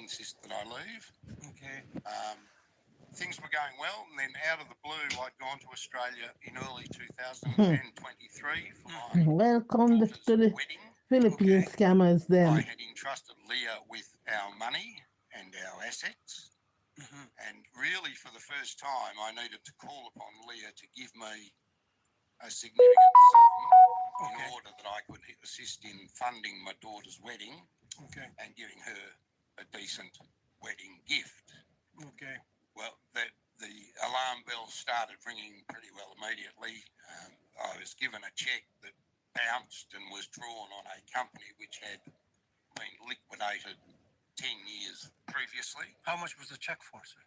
insist that I leave. Okay. Things were going well, and then out of the blue, I'd gone to Australia in early 2023 for my Welcome daughter's to the wedding. Philippine Okay. scammers I then. had entrusted Leah with our money and our assets, and really for the first time, I needed to call upon Leah to give me a significant sum in order that I could assist in funding my daughter's wedding and giving her a decent wedding gift. Okay. Well, the alarm bells started ringing pretty well immediately. I was given a cheque that bounced and was drawn on a company which had been liquidated 10 years previously. How much was the check for, sir?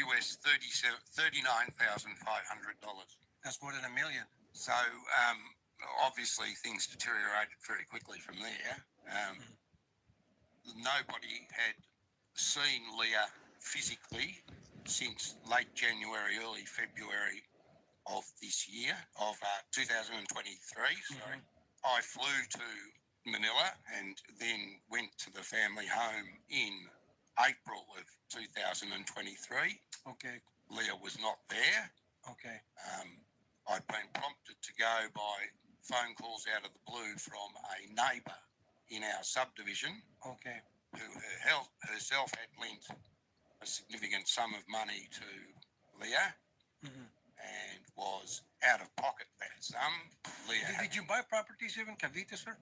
US $39,500. That's more than $1 million. So obviously things deteriorated very quickly from there. Nobody had seen Leah physically since late January, early February of this year, of 2023, sorry. I flew to Manila and then went to the family home in April of 2023. Okay. Leah was not there. Okay. I'd been prompted to go by phone calls out of the blue from a neighbour in our subdivision Okay. who herself had lent a significant sum of money to Leah and was out of pocket that sum. Leah Did you buy properties even in Cavite, sir?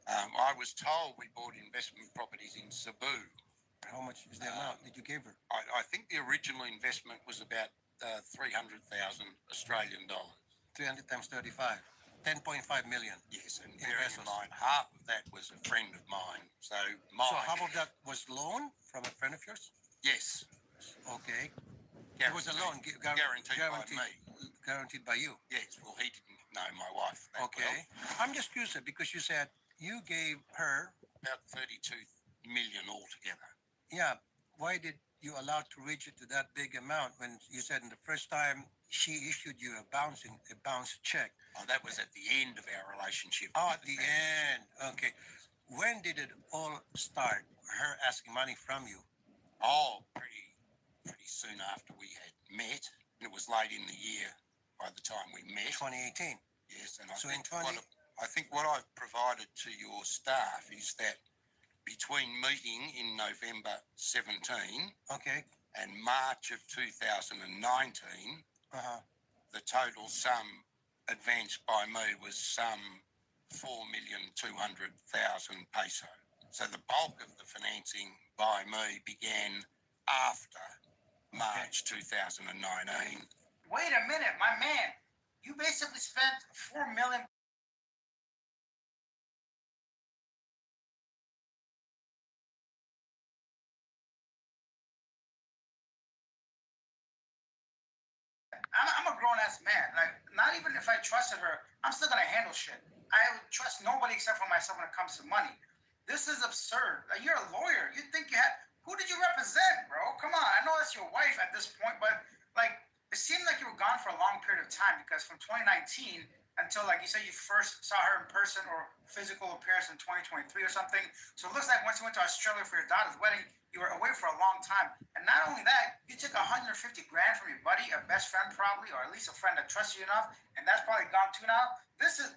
I was told we bought investment properties in Cebu. How much is the amount that you gave her? I think the original investment was about 300,000 Australian dollars. 300 times 35. 10.5 million. Yes, and bearing in mind, half of that was a friend of mine. So half of that was loan from a friend of yours? Yes. Okay. It was a loan guaranteed by me. Guaranteed by you? Yes, well, he didn't know my wife that Okay. well. I'm just curious because you said you gave her... About 32 million altogether. Yeah. Why did you allow to reach it to that big amount when you said in the first time she issued you a bounce check? Oh, that was at the end of our relationship. Oh, at the end. Okay. When did it all start, her asking money from you? Oh, pretty soon after we had met. It was late in the year by the time we met. 2018. Yes, and I think what I've provided to your staff is that between meeting in November 17 and March of 2019, the total sum advanced by me was some 4,200,000 peso. So the bulk of the financing by me began after March 2019. Wait a minute, my man. You basically spent $4 million. I'm a grown-ass man. Like, not even if I trusted her, I'm still gonna handle shit. I would trust nobody except for myself when it comes to money. This is absurd. Like, you're a lawyer. You think you had... Who did you represent, bro? Come on. I know that's your wife at this point, but, like, it seemed like you were gone for a long period of time because from 2019 until, like you said, you first saw her in person or physical appearance in 2023 or something. So it looks like once you went to Australia for your daughter's wedding, you were away for a long time. And not only that, you took 150 grand from your buddy, a best friend probably, or at least a friend that trusts you enough, and that's probably gone too now. This is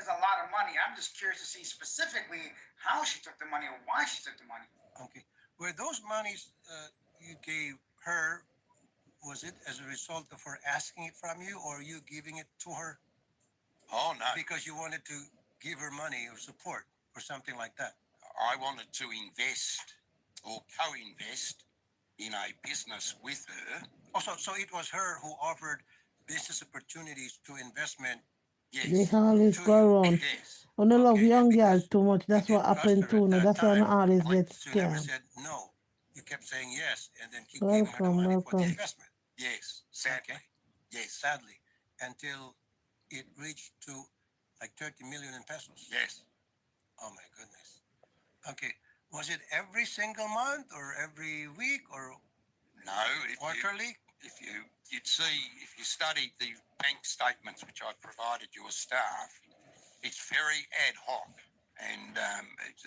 a lot of money. I'm just curious to see specifically how she took the money or why she took the money. Okay. Were those monies you gave her, was it as a result of her asking it from you or you giving it to her? Oh, no. Because you wanted to give her money or support or something like that? I wanted to invest or co-invest in a business with her. Oh, so it was her who offered business opportunities to investment. Yes. They always go around. Yes. When they love young girls too much, that's what happened too. No, that's why I always get So you never scammed. said no. You kept saying yes and then keep giving her the Welcome, money for the welcome. investment. Yes. Sadly. Okay. Yes. Sadly. Until it reached to like 30 million in pesos. Yes. Oh my goodness. Okay. Was it every single month or every week or No. quarterly? You'd see, if you studied the bank statements which I've provided your staff, it's very ad hoc and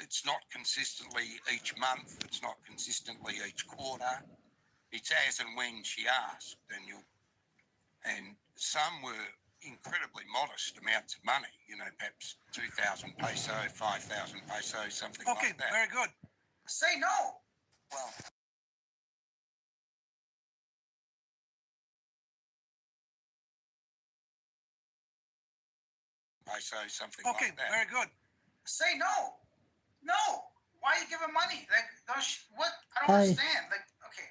it's not consistently each month. It's not consistently each quarter. It's as and when she asked, and some were incredibly modest amounts of money. Perhaps 2,000 peso, 5,000 peso, something Okay, like that. very good. Say no. Well, peso, something Okay, like that. very good. Say no. No. Why are you giving money? Like, what? I don't Aye. understand. Like, okay,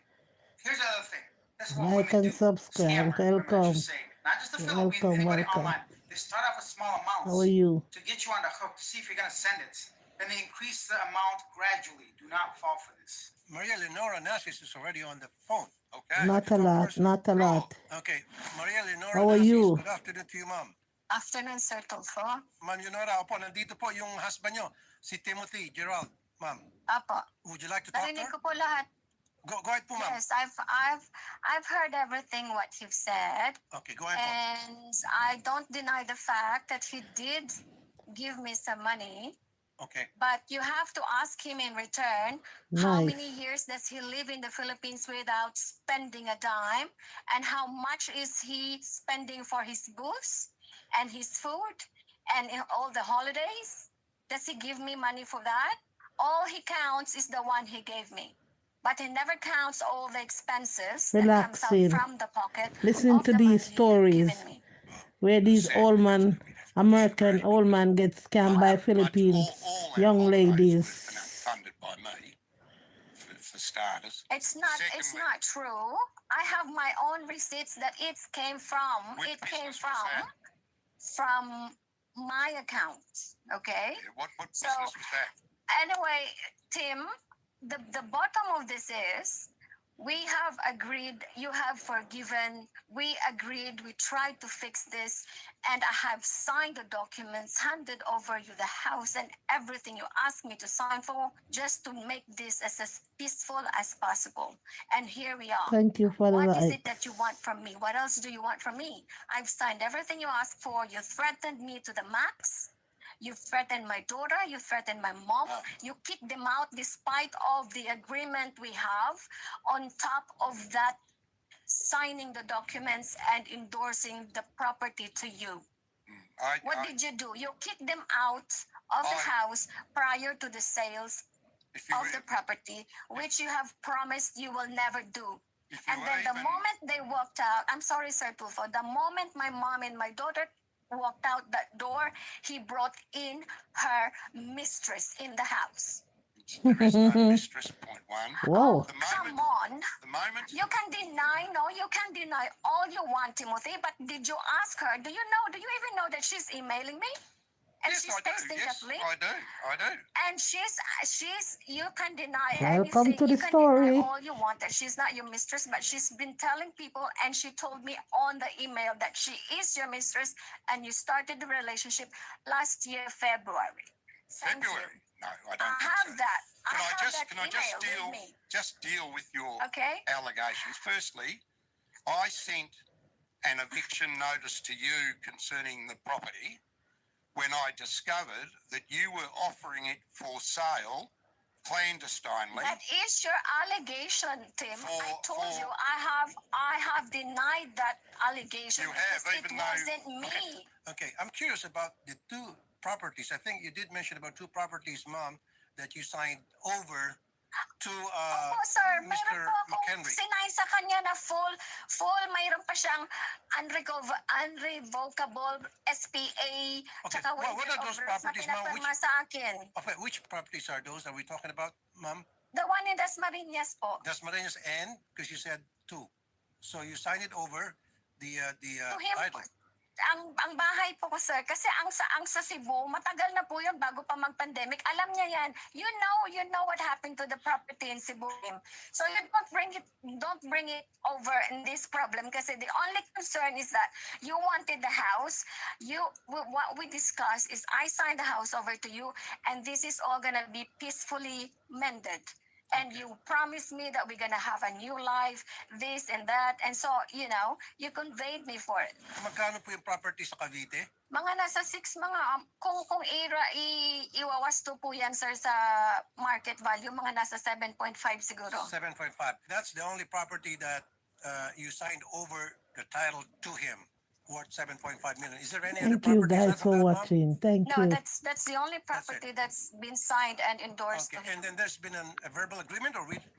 here's the other thing. This is what Like women and do. subscribe. Scammer. Women, I Welcome. should say. Not just the Philippines, Welcome, anybody welcome. online. They start off with small amounts How are you? to get you on the hook to see if you're going to send it. Then they increase the amount gradually. Do not fall for this. Maria Leonora Nasis is already on the phone. Okay. Not a lot, not a lot. Okay, Maria Leonora How are Nasis, you? good afternoon to you, ma'am. Afternoon, Sir Tulfo. Ma'am Leonora, opo, nandito po yung husband nyo, si Timothy Gerald. Ma'am, Apo. would you like to talk to Narinig her? ko po lahat. Go ahead po, ma'am. Yes, I've heard everything what you've said, Okay, go ahead po. and I don't deny the fact that he did give me some money. Okay. But you have to ask him in return, how Nice. many years does he live in the Philippines without spending a dime? And how much is he spending for his booze and his food and in all the holidays? Does he give me money for that? All he counts is the one he gave me. But he never counts all the expenses that comes out Relaxing. from the pocket. Listening of to the these money you've stories given me. where these old man, American old man gets scammed by Philippines young All ladies. funded by me, for starters. It's not Secondly, true. I have my own receipts that it came from. Which It came business was that? from my account. Okay. Yeah, what So- business was that? Anyway, Tim, the bottom of this is we have agreed, you have forgiven, we agreed, we tried to fix this, and I have signed the documents, handed over you the house and everything you asked me to sign for, just to make this as peaceful as possible. And here we are. Thank you for the What is likes. it that you want from me? What else do you want from me? I've signed everything you asked for. You threatened me to the max. You threatened my daughter. You threatened my mom. You kicked them out despite of the agreement we have. On top of that, signing the documents and endorsing the property to you. What did you do? You kicked them out of the I- house prior to the sales If you of the were- property, which you have promised you will never do. if you And were then the even- moment they walked out, I'm sorry, Sir Tulfo, the moment my mom and my daughter walked out that door, he brought in her mistress in the house. There is no mistress, point one. Whoa. The Come moment, on. the moment, You can deny, no, you can deny all you want, Timothy, but did you ask her? Do you even know that she's emailing me? And yes, she's I do. texting Yes, Kathleen? I do. And you can deny Welcome anything. to the You can story. deny all you want that she's not your mistress, but she's been telling people, and she told me on the email that she is your mistress, and you started the relationship last year, February. Thank you. February. No, I I don't think have so. that. Can I have just that can I just email deal with me. just deal with your Okay. allegations? Firstly, I sent an eviction notice to you concerning the property when I discovered that you were offering it for sale clandestinely. That is your allegation, Tim. I told For- you I have denied that allegation You have, because even it though- wasn't me. Okay, I'm curious about the two properties. I think you did mention about two properties, Mom, that you signed over to Opo, sir. Mr. Mayroon po akong McHenry. sinay sa kanya na full, mayroon pa siyang unrevocable SPA, Okay, tsaka what waiver are those of rights na properties, ma'am? pinapirma sa akin. Okay, which properties are those? Are we talking about, Mom? The one in Dasmariñas po. Dasmariñas and, because you said two. So you signed it over the To him, title. ang bahay po ko, sir, kasi ang sa Cebu, matagal na po yun bago pa mag-pandemic. Alam niya yan. You know what happened to the property in Cebu. So you don't bring it over in this problem kasi the only concern is that you wanted the house. What we discussed is I signed the house over to you and this is all gonna be peacefully mended. And you promised me that we're gonna have a new life, this and that. And so, you conveyed me for it. Magkano po yung property sa Cavite? Mga nasa 6 kung iwawasto po yan sir sa market value, mga nasa 7.5 siguro. 7.5. That's the only property that you signed over the title to him, worth 7.5 million. Is there any other Thank you property guys aside for from that, ma'am? watching. Thank No, you. that's the only property that's been signed and endorsed Okay, to him. and then there's been a verbal agreement or